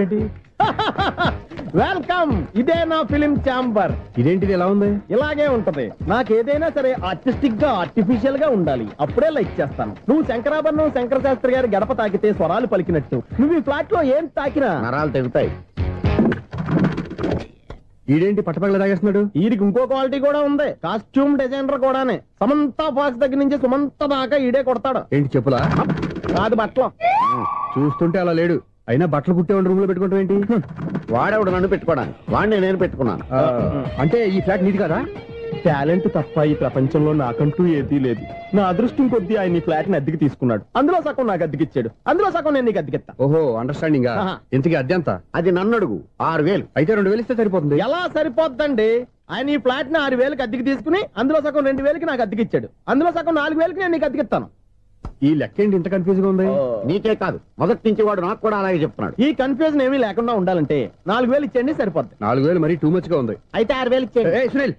వెల్కమ్. ఇదే నా ఫిలిం ఛాంబర్. ఇదేంటిది ఎలా ఉంది? ఇలాగే ఉంటది. నాకు ఏదైనా సరే ఆర్టిస్టిక్ గా ఆర్టిఫిషియల్ గా ఉండాలి, అప్పుడే లైక్ చేస్తాను. నువ్వు శంకరాభరణం శంకర శాస్త్రి గారి గడప తాకితే స్వరాలు పలికినట్టు నువ్వు ఈ ఫ్లాట్ లో ఏం తాకినా నరాలు తెగుతాయి. ఈడేంటి పట్టపగల తాగేస్తున్నాడు? వీడికి ఇంకో క్వాలిటీ కూడా ఉంది. కాస్ట్యూమ్ డిజైనర్ కూడానే. సమంత ఫాక్స్ దగ్గర నుంచి సుమంత దాకా ఈడే కొడతాడు. ఏంటి చెప్పులా? కాదు, బట్టలు. చూస్తుంటే అలా లేడు. అయినా బట్టలు కుట్టే రూమ్ లో పెట్టుకుంటాం ఏంటి? వాడేవాడు నన్ను పెట్టుకోవడానికి, వాడిని నేను పెట్టుకున్నాను. అంటే ఈ ఫ్లాట్ నీది కదా? టాలెంట్ తప్ప ఈ ప్రపంచంలో నాకంటూ ఏదీ లేదు. నా అదృష్టం కొద్దీ ఆయన ఈ ఫ్లాట్ ని అద్దెకి తీసుకున్నాడు. అందులో సగం నాకు అద్దెకిచ్చాడు, అందులో సగం నేను నీకు అద్దెకిస్తా. ఓహో, అండర్స్టాండింగ్. ఇంతకీ అద్దె ఎంత? అది నన్ను అడుగు. 6000. అయితే 2000 ఇస్తే సరిపోతుంది. ఎలా సరిపోద్దండి? ఆయన ఈ ఫ్లాట్ ని 6000కి అద్దెకి తీసుకుని అందులో సగం 2000కి నాకు అద్దెకిచ్చాడు, అందులో సగం 4000కి నేను నీకు అద్దెకిస్తాను. ఈ లెక్క ఏంటి ఇంత కన్ఫ్యూజ్ గా ఉంది? నీకే కాదు, మొదటి నుంచి వాడు నాకు కూడా అలాగే చెప్తున్నాడు. ఈ కన్ఫ్యూజన్ ఏమీ లేకుండా ఉండాలంటే 4000 ఇచ్చేయండి, సరిపోద్ది. 4000 మరీ టూ మచ్ గా ఉంది. అయితే 6000 ఇచ్చేయండి. సునీల్,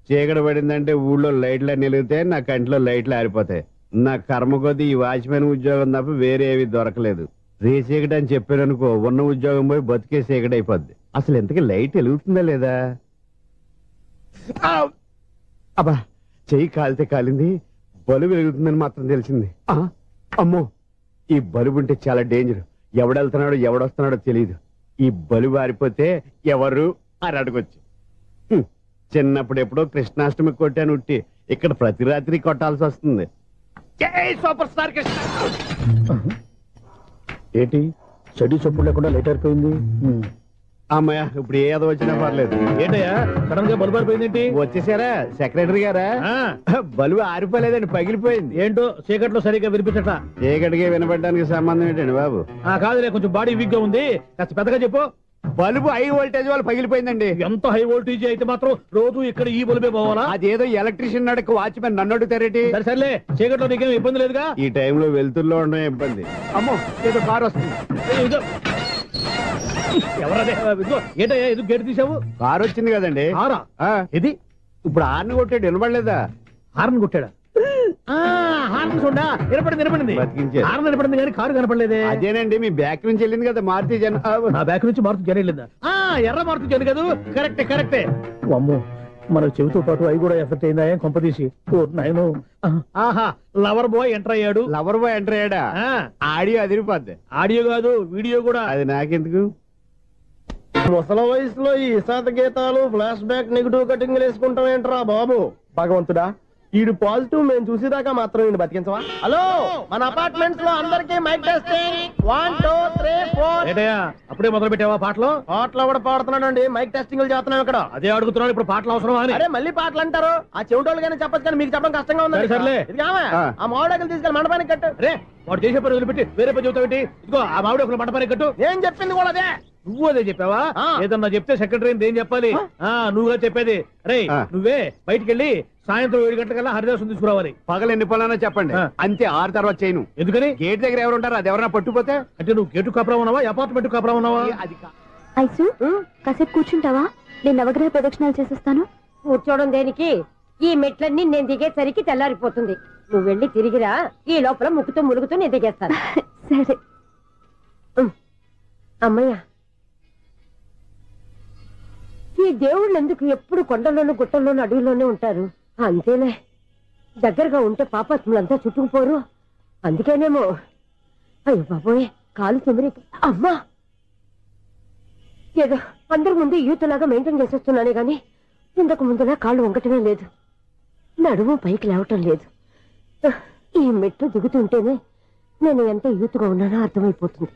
చీకటి పడిందంటే ఊళ్ళో లైట్లు అన్ని వెలిగితే నా కంటిలో లైట్లు ఆరిపోతాయి. నా కర్మ కొద్దీ ఈ వాచ్మెన్ ఉద్యోగం తప్ప వేరే ఏవి దొరకలేదు. రేసీకటి అని చెప్పారనుకో, ఉన్న ఉద్యోగం పోయి బతికే సీకటి అయిపోద్ది. అసలు ఎంతకీ లైట్ వెలుగుతుందా లేదా? అబ్బా, చెయ్యి కాలితే కాలింది, బలుబు వెలుగుతుందని మాత్రం తెలిసింది. అమ్మో, ఈ బలుబు ఉంటే చాలా డేంజర్. ఎవడెళ్తున్నాడో ఎవడొస్తున్నాడో తెలియదు. ఈ బలుబు ఆరిపోతే ఎవరు అని అడగొచ్చు. చిన్నప్పుడు ఎప్పుడో కృష్ణాష్టమి కొట్టాను ఉట్టి, ఇక్కడ ప్రతి రాత్రి కొట్టాల్సి వస్తుంది. Super star Krishna. ఏంటి చెడు చప్పుడు లేకుండా లేట్ అయిపోయింది? అమ్మయ్య ఇప్పుడు ఏదో వచ్చినా పర్లేదు. ఏంటయ్యా సడన్ గా బల్బు ఆరిపోయిందేంటి? వచ్చేసారా సెక్రటరీ గారా? బల్బు ఆరిపోలేదండి, పగిలిపోయింది. ఏంటో చీకట్లో సరిగ్గా వినిపించట. చీకటికి వినపడడానికి సంబంధం ఏంటండి బాబు? కాదులే, కొంచెం బాడీ వీక్ గా ఉంది, కాస్త పెద్దగా చెప్పు. బల్బు హై వోల్టేజ్ వాళ్ళు పగిలిపోయిందండి. ఎంత హై వోల్టేజ్ అయితే మాత్రం రోజు ఇక్కడ ఈ బల్బే పోవాలా? అదేదో ఎలక్ట్రీషియన్ నడక వాచ్మెన్ నన్ను అడుగుతారేటి? సర్లే, చీకట్లో నీకేం ఇబ్బంది లేదుగా? ఈ టైంలో వెళ్తుల్లో ఉండడం ఇబ్బంది. అమ్మో ఏదో కారు వస్తుంది. ఎవరదే? ఏంటయ్యా ఎందుకు గేట్ తీసావు? కారు వచ్చింది కదండి. ఇది ఇప్పుడు హార్న్ కొట్టాడు, వినపడలేదా? హార్న్ కొట్టాడా? హార్న్ చూడా వినపడింది. హార్న్ వినపడింది కానీ కారు కనపడలేదే. అదేనండి మీ బ్యాక్ నుంచి వెళ్ళింది కదా మారుతి జన్. బ్యాక్ నుంచి మారుతి జన్ వెళ్ళిందా? ఎర్ర మారుతి జన్ కదా. కరెక్టే. అమ్మో, మన చెవితో పాటు అవి కూడా ఎఫెక్ట్ అయిందా కొంపదీసి? నాయను. ఆహా, లవర్ బాయ్ ఎంటర్ అయ్యాడు. లవర్ బాయ్ ఎంటర్ అయ్యాడా? ఆడియో అదిరిపోద్ది. ఆడియో కాదు, వీడియో కూడా. అది నాకెందుకు? ముసల వయసులో ఈ ఇసాత గీతాలు, ఫ్లాష్ బ్యాక్, నెగిటివ్ కటింగ్ వేసుకుంటాం ఏంట్రా బాబు? భగవంతుడా, ఈడు పాజిటివ్ మేము చూసేదాకా మాత్రం ఈయన బతికించవా? హలో, మన అపార్ట్మెంట్స్ లో అందరికీ మైక్ టెస్టింగ్. 1 2 3 4. ఏంటయ్యా అప్పుడే మొదలు పెట్టావా పాటలు? పాటలు కూడా పాడుతున్నాడు అండి, మైక్ టెస్టింగ్ చేస్తున్నాం ఇక్కడ. అదే అడుగుతున్నాడు, ఇప్పుడు పాటలు అవసరమా అని. అరే మళ్ళీ పాటలు అంటారు, ఆ చెవిటోళ్ళు కానీ చెప్పచ్చు కానీ మీకు చెప్పడం కష్టంగా ఉంది. సర్లే, ఆ మామిడాకులు తీసుకెళ్ళి మండపానికి కట్టు. రే, వాడు చేసే పని వదిలిపెట్టి వేరే పని చెబుతావు. ఇదిగో ఆ మామిడాకులు మండపానికి కట్టు. నేను చెప్పింది కూడా అదే. నువ్వు అదే చెప్పావా? ఏదన్నా చెప్తే సెక్రటరీ ఏం చెప్పాలి? నువ్వుగా చెప్పేది. రే, నువ్వే బయటికి వెళ్ళి సాయంత్రం 7 గంటలకల్లా హరిదాసు తీసుకురావాలి. పగలు ఎన్ని పనులన్నా చెప్పండి, అంతే. 6 తర్వాత చేయను. ఎందుకని? గేట్ దగ్గర ఎవరు ఉంటారు, అది ఎవరైనా పట్టుపోతే. అంటే నువ్వు గేటు కాపురా ఉన్నావా, అపార్ట్మెంట్ కాపురా ఉన్నావా? ఐసు, కాసేపు కూర్చుంటావా? నేను నవగ్రహ ప్రదక్షిణాలు చేసేస్తాను. కూర్చోవడం దేనికి? ఈ మెట్లన్నీ నేను దిగేసరికి తెల్లారిపోతుంది. నువ్వు వెళ్ళి తిరిగిరా, ఈ లోపల ముక్కుతూ ములుగుతూ నేను దిగేస్తాను. సరే అమ్మయ్య. ఈ దేవుళ్ళు ఎందుకు ఎప్పుడు కొండల్లోనూ గుట్టల్లోనూ అడవిలోనే ఉంటారు? అంతేలే, దగ్గరగా ఉంటే పాపాత్ములంతా చుట్టుకుపోరు. అందుకేనేమో. అయ్యో బాబోయ్, కాలు తిమిరి. అమ్మా, ఏదో అందరి ముందు యూత్లాగా మెయింటైన్ చేసేస్తున్నానే గాని ఇంతకు ముందులా కాళ్ళు వంకటమే లేదు, నడుము పైకి లేవటం లేదు. ఈ మెట్లు దిగుతుంటేనే నేను ఎంత యూత్గా ఉన్నానో అర్థమైపోతుంది.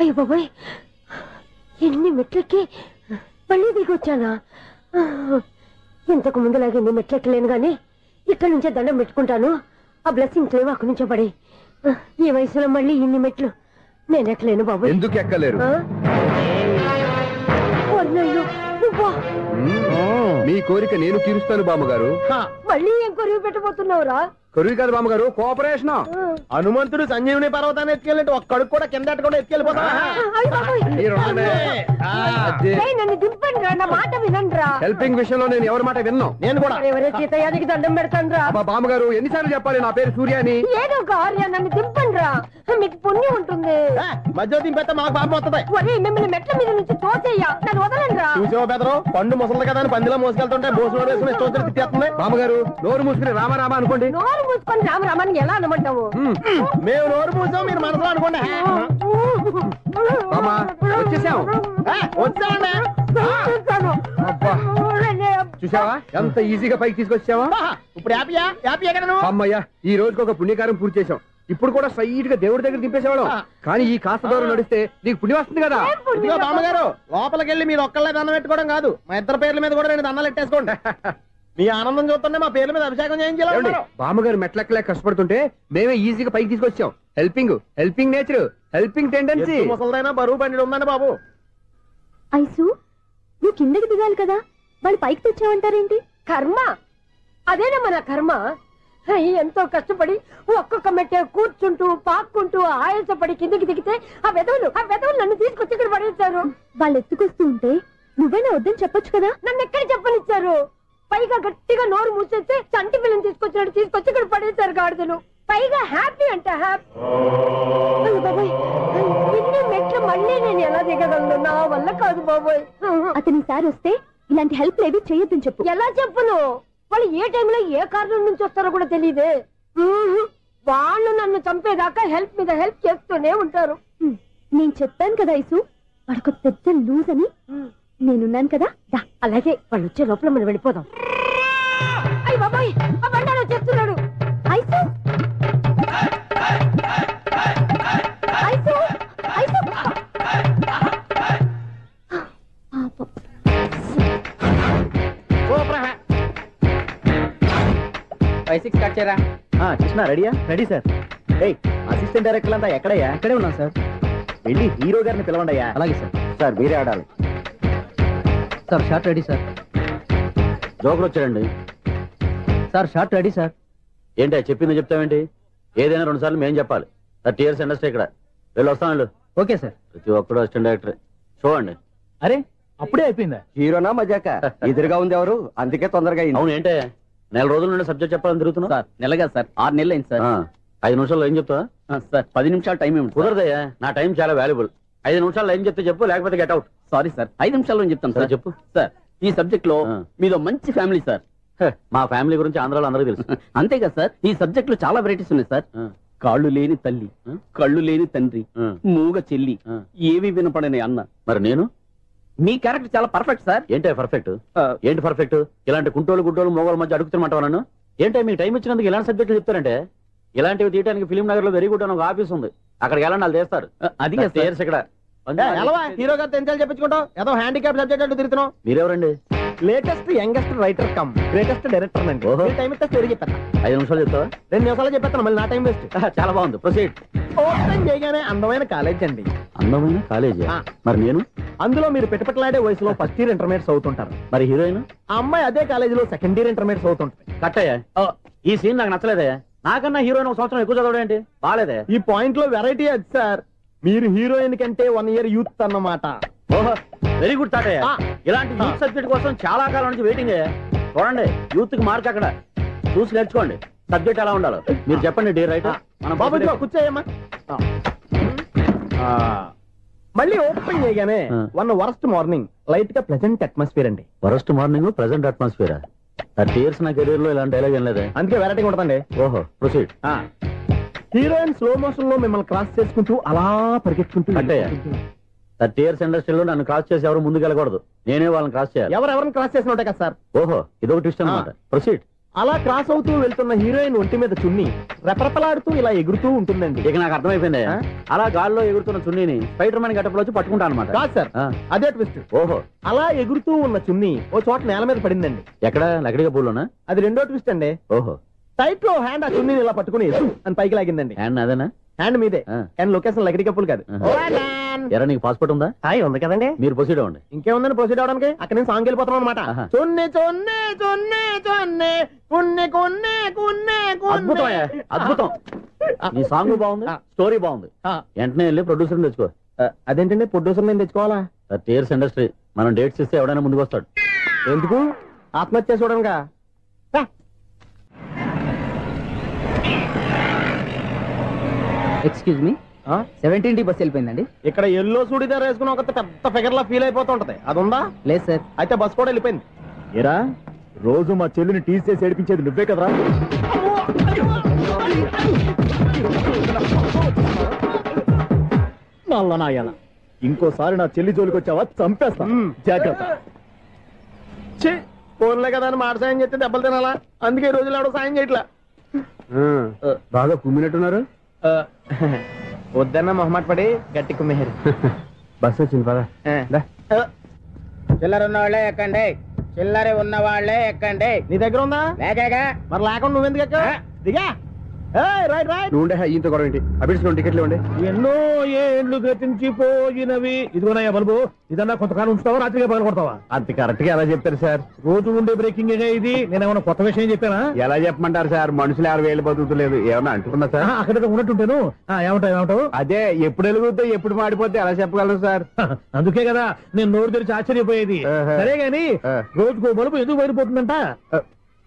అయ్యో బాబాయ్, ఎన్ని మెట్లెక్కి మళ్ళీ దిగొచ్చానా? ఇంతకు ముందులాగే ఎన్ని మెట్లెక్కలేను గాని ఇక్కడి నుంచే దండం పెట్టుకుంటాను. ఆ బ్లెస్సింగ్స్ లేవు అక్కడి నుంచే పడి. ఈ వయసులో మళ్ళీ ఇన్ని మెట్లు నేను ఎక్కలేను బాబాయ్. ఎందుకు ఎక్కలేరు? మీ కోరిక నేను తీరుస్తాను బామ్మగారు. మళ్ళీ ఏం కొరివి పెట్టబోతున్నావురా? కొరివి కాదు బామ్మగారు, కోఆపరేషన్. హనుమంతుడు సంజీవుని పర్వతాన్ని ఎత్తుకెళ్ళి ఒక్కడికి కూడా కింద ఎట్టకుండా ఎత్తుకెళ్ళిపోతా. నన్ను దింపండి రా, నా మాట వినండిరా. హెల్పింగ్ విషయంలో నేను ఎవరి మాట విన్నాను. నేను కూడా ఎవరే సీతయ్యానికి దండం పెడతాను రా. బామ్మగారు ఎన్నిసార్లు చెప్పాలి నా పేరు సూర్యాని? ఏదో ఒక ఆర్య, నన్ను దింపండి రా, మీకు పుణ్యం ఉంటుంది. మధ్య దింపేస్తే మాకు పాపం వస్తుంది. మిమ్మల్ని మెట్ల మీద నుంచి తోసేయ్యా, నన్ను వదలండి రా. చూసావా బెదరు, పండు ముసలి కదా అని పందిలో మోసుకెళ్తుంటే బోసులో వేసుకుని స్తోత్రం తిట్టేస్తుంది. బామ్మగారు నోరు మూసుకుని రామారామ అనుకోండి. నోరు మూసుకొని రామరామని ఎలా అనమంటావు? మేము నోరు మూసాం, మీరు మనసులో అనుకోండి. వచ్చేసాం. వచ్చామండి. చూసావా ఎంత ఈజీగా పైకి తీసుకొచ్చావా? ఇప్పుడు హ్యాపీ ఎక్కడ నువ్వు? అమ్మయ్యా, ఈ రోజుకి ఒక పుణ్యకారం పూర్తి చేసాం. ఇప్పుడు కూడా స్ట్రైట్ గా దేవుడి దగ్గర దింపేసేవాడు. కానీ ఈ కాస్త దూరం నడిస్తే నీకు పుణ్యం వస్తుంది కదా. ఇదిగో బామ్మగారు, లోపలికి వెళ్ళి మీరు ఒక్కళ్ళే దండం పెట్టుకోవడం కాదు, మా ఇద్దరు పేర్ల మీద కూడా 2 దండాలు ఎట్టేసుకోండి. మీ ఆనందం చూస్తుంటే మా పేర్ల మీద అభిషేకం చేయించాలి. బామ్మగారు మెట్లెక్కలే కష్టపడుతుంటే మేమే ఈజీగా పైకి తీసుకొచ్చాం. Helping nature, helping tendency. ముసలిదైనా బరువు బండి ఉందండి బాబు. ఐసు, నువ్వు కిందకి దిగాలి కదా, వాళ్ళు పైకి తెచ్చావంటారేంటి? కర్మ అదేనమ్మా, నా కర్మ. ఎంతో కష్టపడి ఒక్కొక్క మెట్టే కూర్చుంటూ పాక్కుంటూ ఆయాసపడి కిందకి దిగితే ఆ వెధవులు నన్ను తీసుకొచ్చి ఇక్కడ పడేశారు. వాళ్ళు ఎత్తుకొస్తూ ఉంటే నువ్వేనా వద్దని చెప్పొచ్చు కదా. నన్ను ఎక్కడ చెప్పనిచ్చారు? పైగా గట్టిగా నోరు మూసేస్తే చంటి పిల్లని తీసుకొచ్చినట్టు తీసుకొచ్చి ఇక్కడ పడేశారు గాడిదలు. పైగా హ్యాపీ అంటే హ్యాపీ. ఇన్ని మెట్లు మళ్ళీ నేను ఎలా దిగగలను? నా వల్ల కాదు బాబోయ్. అతని సారి వస్తే ఇలాంటి హెల్ప్ లేవి చేయొద్దని చెప్పు. ఎలా చెప్పును? వాళ్ళు ఏ టైంలో ఏ కారణం నుంచి వస్తారో కూడా తెలియదే. వాళ్ళు నన్ను చంపేదాకా హెల్ప్ మీద హెల్ప్ చేస్తూనే ఉంటారు. నేను చెప్పాను కదా ఐసు, వాడొక పెద్ద లూజ్ అని. నేనున్నాను కదా. అలాగే, వాళ్ళు వచ్చే లోపల మనం వెళ్ళిపోదాం. అయ్య బాబాయ్, ఆ బండారు వచ్చేస్తున్నాడు. ఐసు 5-6 కట్ చేయరా. కృష్ణ రెడీయా? Ready sir. అసిస్టెంట్ డైరెక్టర్ అంతా ఎక్కడయ్యా? ఇక్కడే ఉన్నాం సార్. వెళ్ళి హీరో గారిని పిలవండి అయ్యా. అలాగే సార్. సార్ మీరే ఆడాలి సార్. Short ready sir. జోకులు వచ్చాడండి సార్. Short ready sir. ఏంటి చెప్పింది చెప్తావేంటి? ఏదైనా 2 సార్లు మేం చెప్పాలి. 30 years ఇండస్ట్రీ ఇక్కడ. వెళ్ళి వస్తాను. Okay sir. ప్రతి ఒక్కడు అసిస్టెంట్ డైరెక్టర్. చూడండి. అరే అప్పుడే అయిపోయిందా? హీరోనా మజాక? ఎదురుగా ఉంది ఎవరు, అందుకే తొందరగా. అవును ఏంటే 4 రోజుల నుండి సబ్జెక్ట్ చెప్పాలని తిరుగుతున్నా సార్. నెలగా సార్. 6 నెలలు అయింది సార్. 5 నిమిషాల్లో ఏం చెప్తా సార్? 10 నిమిషాలు టైం ఏమి కుదరదయ్యా. నా టైం చాలా వాల్యుబుల్. 5 నిమిషాల్లో ఏం చెప్తే చెప్పు, లేకపోతే గెట్ అవుట్. సారీ సార్, 5 నిమిషాల్లో చెప్తాను సార్. చెప్పు సార్. ఈ సబ్జెక్ట్ లో మీదో మంచి ఫ్యామిలీ సార్. మా ఫ్యామిలీ గురించి ఆంధ్రాలో అందరికీ తెలుసు. అంతేగా సార్, ఈ సబ్జెక్ట్ లో చాలా వెరైటీస్ ఉన్నాయి సార్. కాళ్ళు లేని తల్లి, కళ్ళు లేని తండ్రి, మూగ చెల్లి, ఏవి వినపడని అన్న. మరి నేను మీ క్యారెక్టర్ చాలా పర్ఫెక్ట్ సార్. ఏంటి పర్ఫెక్ట్? ఏంటి పర్ఫెక్ట్? ఇలాంటి కుంటోలు గుడ్డోలు మోగోల మధ్య అడుగుతున్నమాట నన్ను. ఏంటో మీకు టైం ఇచ్చినందుకు ఇలాంటి సబ్జెక్టులు చెప్తారంటే, ఇలాంటివి తీయడానికి ఫిలిం నగర్ లో వెరీ గుడ్ అని ఒక ఆఫీస్ ఉంది. అక్కడికి వెళ్ళండి, వాళ్ళు చేస్తారు. అది ఇక్కడ హీరో గారితో ఎంత చెప్పించుకుంటాం. ఏదో హ్యాండిక్యాప్ సబ్జెక్ట్ అంటే తిరుగుతున్నాం. మీరెవరండి? Latest youngest writer cum greatest director అండి. టైం ఇస్తే స్టోరీ చెప్పేస్తా. 5 నిమిషాలు చెప్తావా? 2 నిమిషాలు చెప్పేస్తాను, మళ్ళీ నా టైం వేస్ట్. చాలా బాగుంది, ప్రొసీడ్. ఓపెన్ చేయగానే అందమైన కాలేజ్ అండి. అందమైన కాలేజ్? మరి నేను అందులో మీరు పెట్టుపట్లాడే వయసులో ఫస్ట్ ఇయర్ ఇంటర్మీడియట్స్ అవుతుంటారు. మరి హీరోయిన్ ఆ అమ్మాయి అదే కాలేజీలో సెకండ్ ఇయర్ ఇంటర్మీడియట్స్ అవుతుంటది. కట్టయ్యా, ఈ సీన్ నాకు నచ్చలేదే. నాకన్నా హీరోయిన్ 1 సంవత్సరం ఎక్కువ చదవడం ఏంటి? బాలేదే. ఈ పాయింట్ లో వెరైటీ అది సార్. మీరు హీరోయిన్ కంటే 1 year యూత్ అన్నమాట. ఓహో, వెరీ గుడ్ తాటయ్య. ఇలాంటి యూత్ సబ్జెక్ట్ కోసం చాలా కాలం నుంచి వెయిటింగ్. చూడండి, యూత్ కి మార్క్ అక్కడ చూసి నేర్చుకోండి. సబ్జెక్ట్ ఎలా ఉండాలో మీరు చెప్పండి. డే రైటర్ బాబు కూర్చోయమ్మా. మళ్ళీ ఓపెన్ చేయగానే వరస్ట్ మార్నింగ్, లైట్ గా ప్లెజెంట్ అట్మాస్ఫియర్ అండి. Worst morning, pleasant atmosphere. 30 years నా కెరీర్ లో ఇలాంటి డైలాగ్ ఏం లేదు. అందుకే వెరైటీగా ఉంటుందండి. ఓహో, ప్రొసీడ్. హీరోయిన్ స్లో మోషన్ లో మిమ్మల్ని క్రాస్ చేసుకుంటూ అలా పరిగెత్తుకుంటూ అంటే 30 years ఇండస్ట్రీలో నన్ను క్రాస్ చేసి ఎవరు ముందుకు వెళ్ళకూడదు. నేనే వాళ్ళని క్రాస్ చేయాలి. ఎవరెవరిని క్రాస్ చేసిన ఉంటాయి కదా సార్. ఓహో, ఇదొక ట్విస్ట్ అన్నమాట. ప్రొసీడ్. అలా క్రాస్ అవుతూ వెళ్తున్న హీరోయిన్ ఒంటి మీద చున్ని రెపరెపలాడుతూ ఇలా ఎగురుతూ ఉంటుందండి. ఇక నాకు అర్థమైపోయింది. అలా గాల్లో ఎగురుతున్న చున్నీని స్పైడర్ మ్యాన్ గెటప్లో వచ్చి పట్టుకుంటా అనమాట. కాదు సార్, అదే ట్విస్ట్. ఓహో, అలా ఎగురుతూ ఉన్న చున్ని ఓ చోట నేల మీద పడిందండి. ఎక్కడ? లకడిగా పూలోనా? అది రెండో ట్విస్ట్ అండి. ఓహో, టైట్ లో హ్యాండ్ ఆ చున్నీని ఇలా పట్టుకుని అని పైకి లాగిందండి. హ్యాండ్ అదేనా? హ్యాండ్ మీదే, కానీ లొకేషన్ లకడి కప్పులు కాదు. ఎరా, నీకు పాస్పోర్ట్ ఉందా? ఉంది కదండి. మీరు ప్రొసీడ్ అవ్వండి. ఇంకేముందని ప్రొసీడ్ అవడానికి? అక్కడ నుంచి సాంగ్ వెళ్ళిపోతున్నాం అనమాట. చొన్నే చొన్నే చొన్నే చొన్నే కున్నే కున్నే కున్నే. అద్భుతం, అద్భుతం. ఈ సాంగ్ బాగుంది, స్టోరీ బాగుంది. వెంటనే వెళ్ళి ప్రొడ్యూసర్ తెచ్చుకో. అదేంటండి ప్రొడ్యూసర్ నేను తెచ్చుకోవాలా? 30 years ఇండస్ట్రీ, మనం డేట్స్ ఇస్తే ఎవడైనా ముందుకు వస్తాడు. ఎందుకు? ఆత్మహత్య చూడనుగా. Excuse me, 17D bus వెళ్ళిపోయిందండి. ఇక్కడ ఎల్లో చూడిదార్ వేసుకుని ఒక పెద్ద ఫిగర్ లా ఫీల్ అయిపోతుంటది, అది ఉందా? లేదు సార్. అయితే బస్ కూడా వెళ్ళిపోయింది. ఏరా, రోజు మా చెల్లిని టీస్ చేసి ఏడిపించేది నువ్వే కదరా? నాయన, ఇంకోసారి నా చెల్లి జోలికి వచ్చావా చంపేస్తా, జాగ్రత్త. ఫోన్లే కదా అని మాట సాయం చేస్తే దెబ్బలు తినాలా? అందుకే ఈ రోజులు ఎవడో సాయం చేయట్లా. బాగా కుమ్మినట్టున్నారు. వద్దన్న మొహమాట పడి గట్టి కుమ్మేరు. బస్సు వచ్చింది పదా. చిల్లర ఉన్న వాళ్ళే ఎక్కండి, చిల్లర ఉన్న వాళ్ళే ఎక్కండి. నీ దగ్గర ఉందా? లేక మరి లేకుండా నువ్వెందుకు ఎక్కా? దిగా. నువ్వుండే ఇంత గొడవ ఏంటి? అభిడ్స్ టికెట్లు ఇవ్వండి. ఎన్నో ఏళ్ళు గతించిపోయినవి. ఇదిగోనయ్యా బల్బు, ఇదన్నా కొంతకాలం ఉంచుతావా, రాత్రిగా పగల కొడతావా? అంత కరెక్ట్ గా ఎలా చెప్తారు సార్? రోజు ఉండే బ్రేకింగ్ ఇది. నేనేమన్నా కొత్త విషయం చెప్పానా? ఎలా చెప్పమంటారు సార్? మనుషులు 60 ఏళ్ళు బతుకుతలేదు, ఏమన్నా అంటున్నా సార్? అక్కడ ఉన్నట్టుంటాను. ఏమంటావు? అదే, ఎప్పుడు వెలుగుతో ఎప్పుడు మాడిపోతే ఎలా చెప్పగలరు సార్? అందుకే కదా నేను నోరు తెరిచి ఆశ్చర్యపోయేది. సరే గాని రోజుకో బల్బు ఎందుకు బయటపోతుందంట?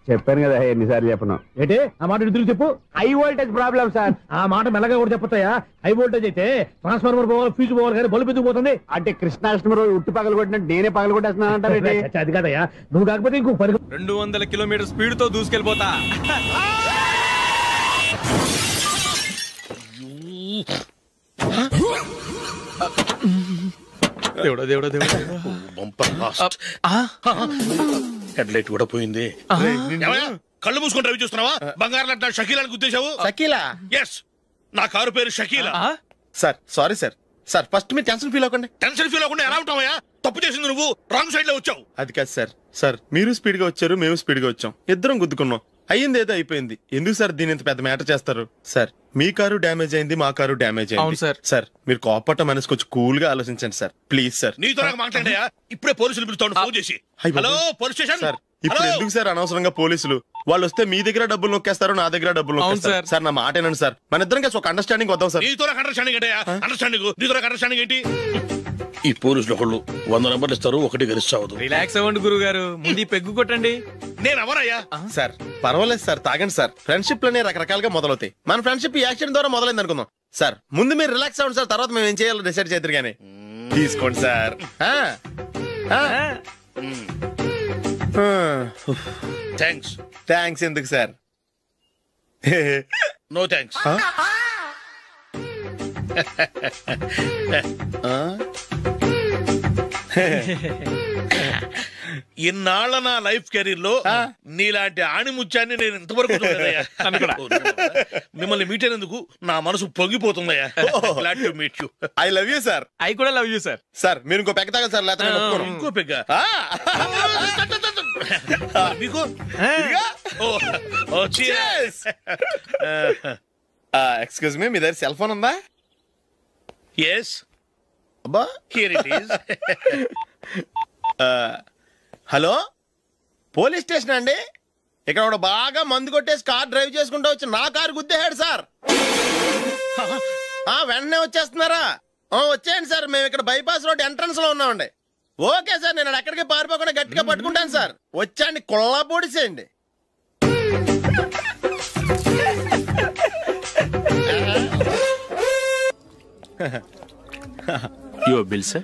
చెప్పాను కదా, ఎన్నిసార్లు చెప్పను. ఏంటి ఆ మాట ఎదురు చెప్పు. High voltage problem sir. ఆ మాట మెల్లగా కూడా చెప్పొస్తాయా? హై వోల్టేజ్ అయితే ట్రాన్స్ఫార్మర్ పోవాలి, ఫ్యూజ్ పోవాలి, కానీ బల్బు ఎందుకు పోతుంది? అంటే కృష్ణాష్టమి రోజు ఉట్టి పగలు కొట్టినట్టు నేనే పగలు కొట్టేస్తున్నాను అంటారు. అది కదయ్యా, నువ్వు కాకపోతే ఇంకో 200 కిలోమీటర్ స్పీడ్ తో దూసుకెళ్ళిపోతా. దేవుడా దేవుడా దేవుడా, హెడ్లైట్ కూడా పోయింది. కళ్ళు మూసుకొని రవి చూస్తున్నావా? బంగారం షకీలా గుర్తించావు? షకీలా? ఎస్, నా కారు పేరు Shakeela. Sir sorry sir. Sir first మీరు టెన్షన్ ఫీల్ అవ్వకండి. టెన్షన్ ఫీల్ అవ్వకుండా ఎలా ఉంటావా? తప్పు చేసింది నువ్వు, రాంగ్ సైడ్ లో వచ్చావు. అది కాదు సార్. సార్ మీరు స్పీడ్ గా వచ్చారు, మేము స్పీడ్ గా వచ్చాం, ఇద్దరం గుద్దుకున్నాం. అయ్యింది ఏదో అయిపోయింది. ఎందుకు సార్ దీని ఇంత పెద్ద మ్యాటర్ చేస్తారు? సార్ మీ కారు డ్యామేజ్ అయింది, మా కారు డ్యామేజ్ అయింది. సార్ సార్ మీరు కోపట్ట మనసు కొంచెం కూల్ గా ఆలోచించండి సార్, ప్లీజ్ సార్. నీతో మాట్లాడాయా? ఇప్పుడే పోలీసులు పిలుస్తాను, ఫోన్ చేసి. Hello police station. సార్ ఇప్పుడు ఎందుకు సార్ అనవసరంగా పోలీసులు? వాళ్ళు వస్తే మీ దగ్గర డబ్బులు నొక్కేస్తారు, నా దగ్గర డబ్బులు నొక్కేస్తారు. సార్ నా మాట ఏనండి సార్, మన ఇద్దరం కలిసి ఒక అండర్స్టాండింగ్ వద్దాం సార్. నీతో అండర్స్టాండింగ్ ఏంటయ్యా? అండర్స్టాండింగ్ నీతో అండర్స్టాండింగ్ ఏంటి? ఈ పోలీసులు ఒకళ్ళు 100 నెంబర్లు ఇస్తారు, ఒకటి గెలిస్తావదు. రిలాక్స్ అవ్వండి గురువు గారు, ముందు పెగ్గు కొట్టండి. నేను ఎవరయ్యా? సార్ పర్వాలేదు సార్, తాగండి సార్. ఫ్రెండ్షిప్ లోనే రకరకాలుగా మొదలవుతాయి. మన ఫ్రెండ్షిప్ ఈ యాక్సిడెంట్ ద్వారా మొదలైంది అనుకుందాం. సార్ ముందు మీరు రిలాక్స్ అవ్వండి సార్, తర్వాత మేము ఏం చేయాలో డిసైడ్ చేద్దరు గానీ. తీసుకోండి సార్. థ్యాంక్స్ ఎందుకు సార్? No thanks. ఇన్నాళ్ళ నా లైఫ్ కెరీర్ లో నీలాంటి ఆణిముత్యాన్ని నేను ఇంతవరకు చూడలేదయ్యా. మిమ్మల్ని మీట్ అయినందుకు నా మనసు పొంగిపోతుందయ్యా. Glad to meet you. I love you sir. I కూడా లవ్ యూ సార్. సార్ మీరు ఇంకో పెగ్గ తాగండి సార్, లేకపోతే ఇంకో పెగ్గ మీకు. ఎక్స్క్యూజ్ మీ, మీ దగ్గర సెల్ ఫోన్ ఉందా? ఎస్ అబ్బా, here it is. Hello police station అండి. ఇక్కడ ఒక బాగా మందు కొట్టేసి కార్ డ్రైవ్ చేసుకుంటూ వచ్చి నా కారు గుద్దేశాడు సార్. వెంటనే వచ్చేస్తున్నారా? వచ్చేయండి సార్, మేము ఇక్కడ బైపాస్ రోడ్ ఎంట్రన్స్ లో ఉన్నామండి. ఓకే సార్, నేను ఎక్కడికి పారిపోకుండా గట్టిగా పట్టుకుంటాను సార్. వచ్చాండి, కుళ్ళా పొడిసేయండి. Your bill, sir.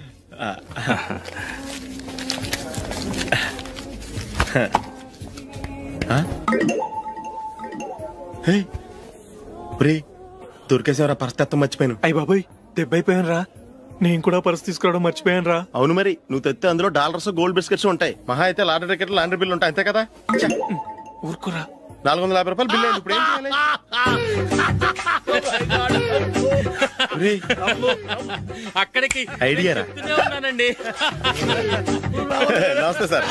దొరికేసేవరా? పరిస్థితి మర్చిపోయాను. అయ్య బాబాయ్, దెబ్బైపోయాను రా. నేను కూడా పర్స్ తీసుకురావడం మర్చిపోయాను రా. అవును మరి, నువ్వు తెస్తే అందులో డాలర్స్ గోల్డ్ బిస్కెట్స్ ఉంటాయి. మహా అయితే లాటరీ టికెట్ లాండ్రీ బిల్లు ఉంటాయి, అంతే కదా? ఊరుకురా. 450 రూపాయలు బిల్లు. ఇప్పుడు ఏం చేయాలి? అక్కడికి ఐడియా రా. ఉన్నానండి. నమస్తే సార్.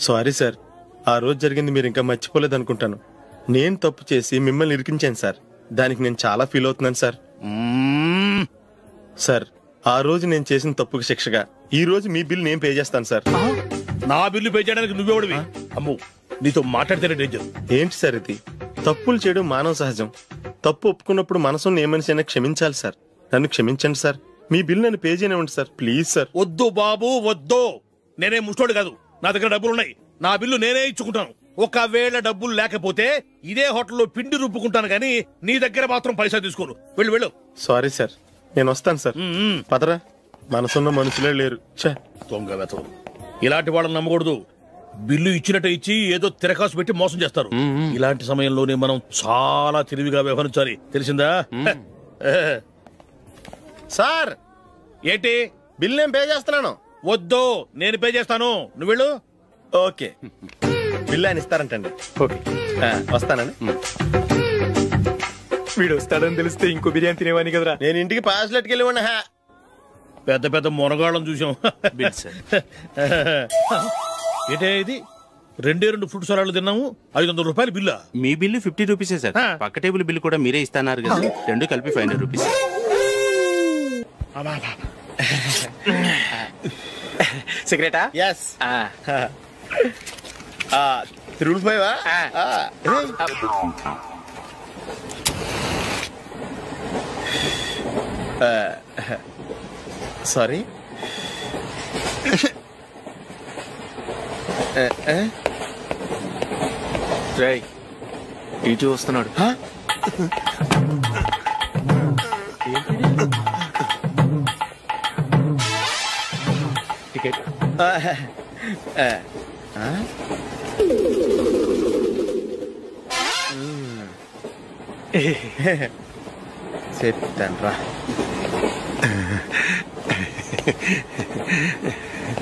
సారీ సార్, ఆ రోజు జరిగింది మీరు ఇంకా మర్చిపోలేదు అనుకుంటాను. నేను తప్పు చేసి మిమ్మల్ని ఇరికించాను సార్. దానికి నేను చాలా ఫీల్ అవుతున్నాను సార్. సార్ ఆ రోజు నేను చేసిన తప్పుకి శిక్షగా ఈ రోజు మీ బిల్ నేను పే చేస్తాను సార్. నా బిల్లు పే చేయడానికి నువ్వెవడివి? అమ్మో, నీతో మాట్లాడితేనే డేంజర్. ఏంటి సార్ ఇది? తప్పులు చేయడం మానవ సహజం. తప్పు ఒప్పుకున్నప్పుడు మనసుని ఏ మనిషి అయినా క్షమించాలి సార్. నన్ను క్షమించండి సార్. మీ బిల్ నన్ను పే చేయనివ్వండి సార్, ప్లీజ్ సార్. వద్దు బాబు వద్దు, నేనే ముష్టోడు కాదు. నా దగ్గర డబ్బులు ఉన్నాయి, నా బిల్లు నేనే ఇచ్చుకుంటాను. ఒకవేళ డబ్బులు లేకపోతే ఇదే హోటల్లో పిండి రుబ్బుకుంటాను, కానీ నీ దగ్గర మాత్రం పైసా తీసుకోను. వెళ్ళు వెళ్ళు. సారీ సార్, నేను వస్తాను సార్. పదరా, మనసున్న మనుషులే లేరు. దొంగ వెతవు, ఇలాంటి వాళ్ళని నమ్మకూడదు. బిల్లు ఇచ్చినట్టు ఇచ్చి ఏదో తిరకాసు పెట్టి మోసం చేస్తారు. ఇలాంటి సమయంలోనే మనం చాలా తెలివిగా వ్యవహరించాలి, తెలిసిందా? సార్ ఏంటి? బిల్ నేను పే చేస్తున్నాను. వద్దు, నేను పే చేస్తాను, నువ్వు వెళ్ళు. ఓకే, బిల్ ఆయన ఇస్తారంటండి. ఓకే, వస్తానండి. వీడు వస్తాడని తెలిస్తే ఇంకో బిర్యానీ తినేవాని కదరా. నేను ఇంటికి పాస్లెట్కి వెళ్ళి ఉన్నా. పెద్ద పెద్ద మునగాళ్ళం చూసాం. ఏంటే ఇది? 2 ఫ్రూట్ సలాడ్లు తిన్నాము, 500 రూపాయలు బిల్లా? మీ బిల్లు 50 రూపీసే సార్. పక్క టేబుల్ బిల్లు కూడా మీరే ఇస్తాన్నారు కదా, రెండు కలిపి 500 రూపీస్. సిగరెటా? ఎస్. 355. సారీ. టీచూ వస్తున్నాడు. టికెట్. చెప్తాను రా.